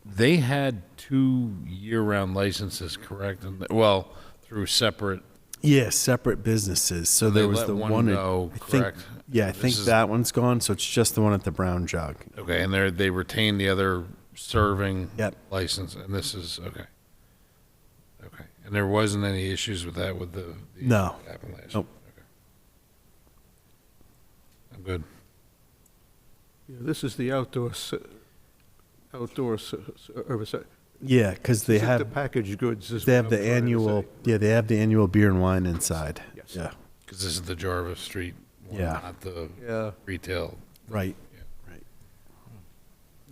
They had 2 year-round licenses, correct? Well, through separate. Yeah, separate businesses. So They there was let the one one. go, I think, correct? yeah, I think This is- that one's gone. So it's just the one at the Brown Jug. Okay, and they retained the other serving Yep. license, and this is okay. Okay, and there wasn't any issues with that with the No. happened last Nope. year? Okay. I'm good. Yeah, this is the outdoor service. Yeah, because they This is the have packaged goods. is they what have I'm the trying to annual say. they have the annual beer and wine inside. Yes. Yeah. Because this is the Jarvis Street one, Yeah. not the Yeah. retail. Right. Yeah. Right.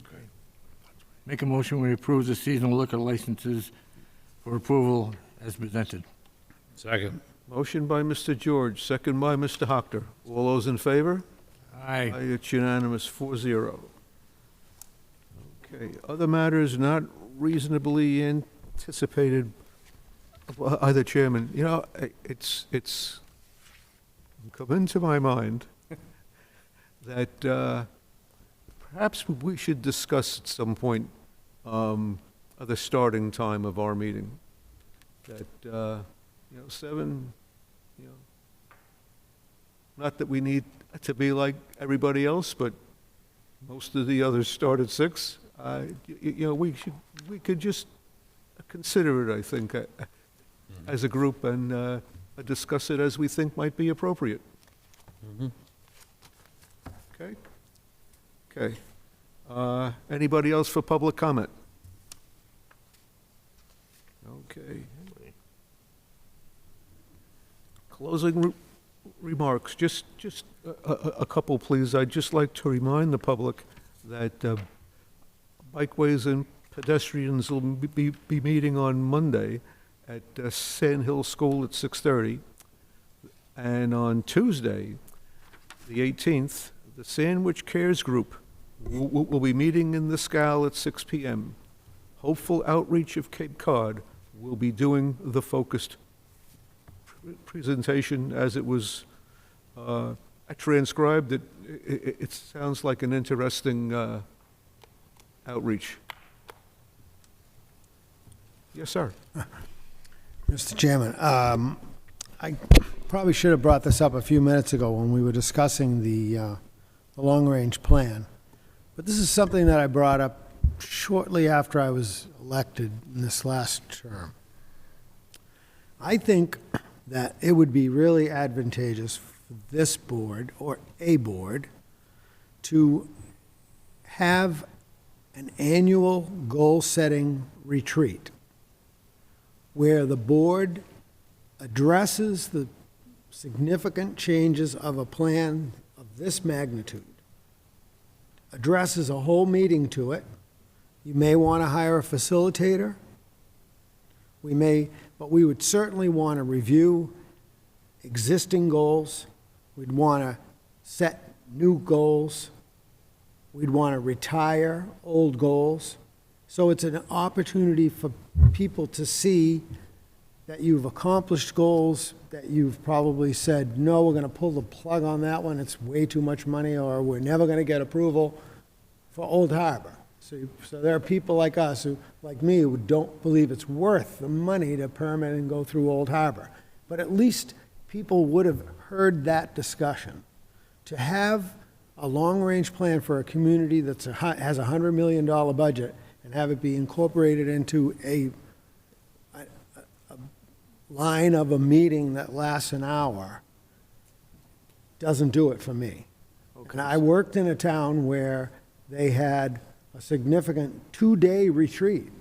Okay. Make a motion, we approve the seasonal liquor licenses for approval as presented. Second. Motion by Mr. George, second by Mr. Hockter. All those in favor? Aye. It's unanimous, 4-0. Okay, other matters not reasonably anticipated by the chairman. It's come into my mind that perhaps we should discuss at some point the starting time of our meeting. That, 7, not that we need to be like everybody else, but most of the others start at 6. We could just consider it, I think, as a group and discuss it as we think might be appropriate. Okay? Okay. Anybody else for public comment? Okay. Closing remarks, just a couple, please. I'd just like to remind the public that bikeways and pedestrians will be meeting on Monday at Sand Hill School at 6:30. And on Tuesday, the 18th, the Sandwich Cares Group will be meeting in the Scal at 6 p.m. Hopeful Outreach of Cape Cod will be doing the focused presentation as it was transcribed. It sounds like an interesting outreach. Yes, sir. Mr. Chairman, I probably should have brought this up a few minutes ago when we were discussing the long-range plan. But this is something that I brought up shortly after I was elected in this last term. I think that it would be really advantageous for this board, or a board, to have an annual goal-setting retreat where the board addresses the significant changes of a plan of this magnitude, addresses a whole meeting to it. You may want to hire a facilitator. But we would certainly want to review existing goals. We'd want to set new goals. We'd want to retire old goals. So it's an opportunity for people to see that you've accomplished goals, that you've probably said, no, we're going to pull the plug on that one, it's way too much money, or we're never going to get approval for Old Harbor. So there are people like us, who, like me, who don't believe it's worth the money to permit and go through Old Harbor. But at least people would have heard that discussion. To have a long-range plan for a community that has a $100 million budget and have it be incorporated into a line of a meeting that lasts an hour doesn't do it for me. Okay. And I worked in a town where they had a significant 2-day retreat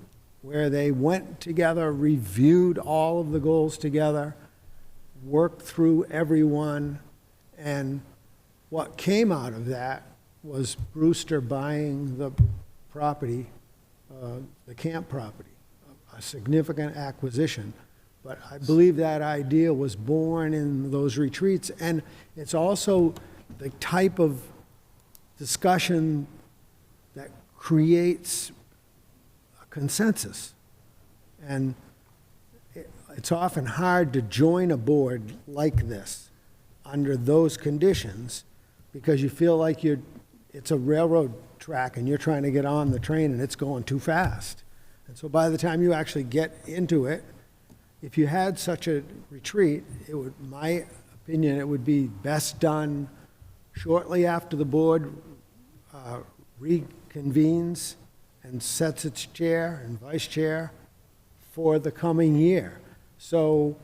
where they went together, reviewed all of the goals together, worked through everyone, and what came out of that was Brewster buying the property, the camp property, a significant acquisition. But I believe that idea was born in those retreats, and it's also the type of discussion that creates a consensus. And it's often hard to join a board like this under those conditions because you feel like it's a railroad track and you're trying to get on the train and it's going too fast. And so by the time you actually get into it, if you had such a retreat, my opinion, it would be best done shortly after the board reconvenes and sets its chair and vice chair for the coming year. So,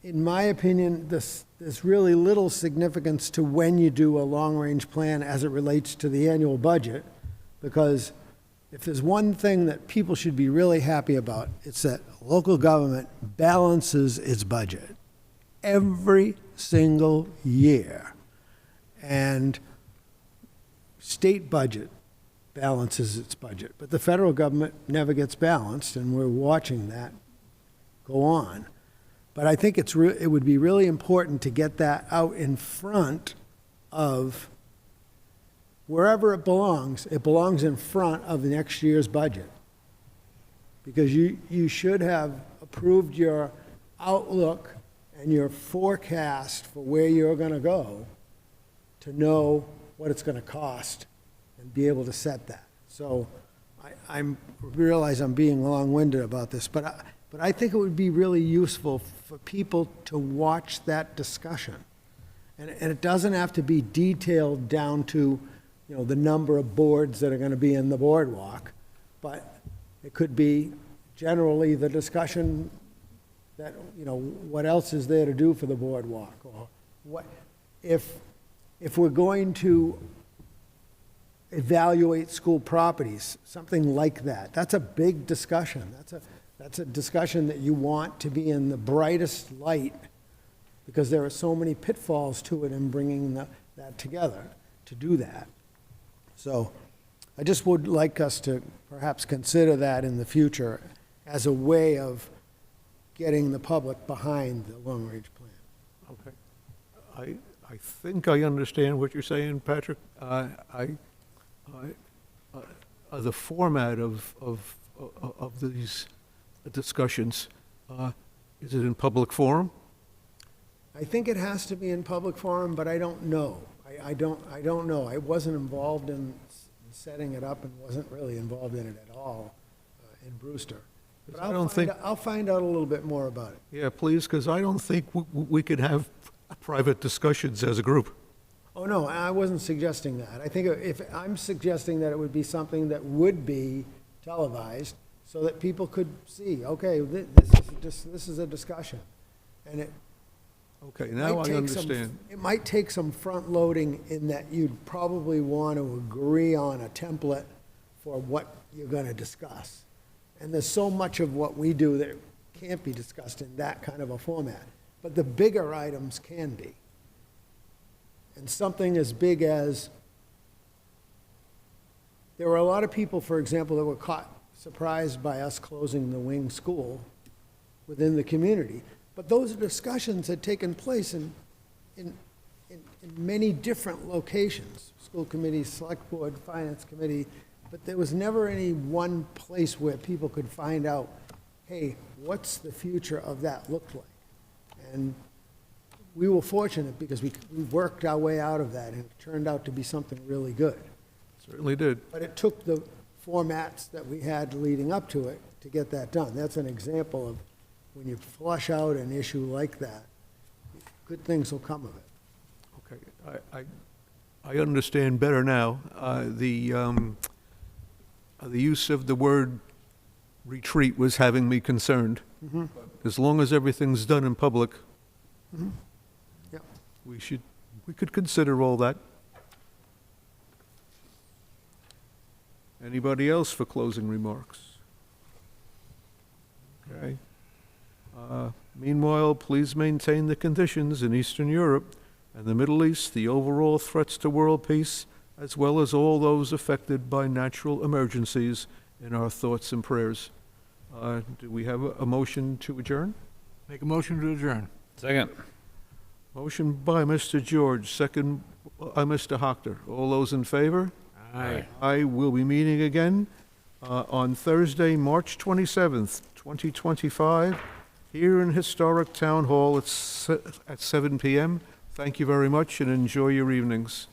in my opinion, there's really little significance to when you do a long-range plan as it relates to the annual budget, because if there's one thing that people should be really happy about, it's that local government balances its budget every single year. And state budget balances its budget, but the federal government never gets balanced, and we're watching that go on. But I think it would be really important to get that out in front of wherever it belongs in front of the next year's budget. Because you should have approved your outlook and your forecast for where you're going to go to know what it's going to cost and be able to set that. So I realize I'm being long-winded about this, but I think it would be really useful for people to watch that discussion. And it doesn't have to be detailed down to, the number of boards that are going to be in the boardwalk, but it could be generally the discussion that, what else is there to do for the boardwalk, or what if we're going to evaluate school properties, something like that. That's a big discussion. That's a discussion that you want to be in the brightest light, because there are so many pitfalls to it in bringing that together to do that. So I just would like us to perhaps consider that in the future as a way of getting the public behind the long-range plan. Okay. I think I understand what you're saying, Patrick. The format of these discussions, is it in public forum? I think it has to be in public forum, but I don't know. I don't know. I wasn't involved in setting it up and wasn't really involved in it at all in Brewster. But I'll find out a little bit more about it. Yeah, please, because I don't think we could have private discussions as a group. Oh, no, I wasn't suggesting that. I think if I'm suggesting that it would be something that would be televised so that people could see, okay, this is a discussion. And it Okay, now I understand. It might take some front loading in that you'd probably want to agree on a template for what you're going to discuss. And there's so much of what we do that can't be discussed in that kind of a format. But the bigger items can be. And something as big as, there were a lot of people, for example, that were caught surprised by us closing the wing school within the community. But those discussions had taken place in in many different locations, school committee, select board, finance committee, but there was never any one place where people could find out, hey, what's the future of that look like? And we were fortunate because we worked our way out of that, and it turned out to be something really good. Certainly did. But it took the formats that we had leading up to it to get that done. That's an example of when you flush out an issue like that, good things will come of it. Okay, I understand better now. The use of the word retreat was having me concerned. Mhm. As long as everything's done in public, Yep. we could consider all that. Anybody else for closing remarks? Okay. Meanwhile, please maintain the conditions in Eastern Europe and the Middle East, the overall threats to world peace, as well as all those affected by natural emergencies, in our thoughts and prayers. Do we have a motion to adjourn? Make a motion to adjourn. Second. Motion by Mr. George, second by Mr. Hochter. All those in favor? Aye. I will be meeting again on Thursday, March 27th, 2025, here in Historic Town Hall at 7 p.m. Thank you very much and enjoy your evenings.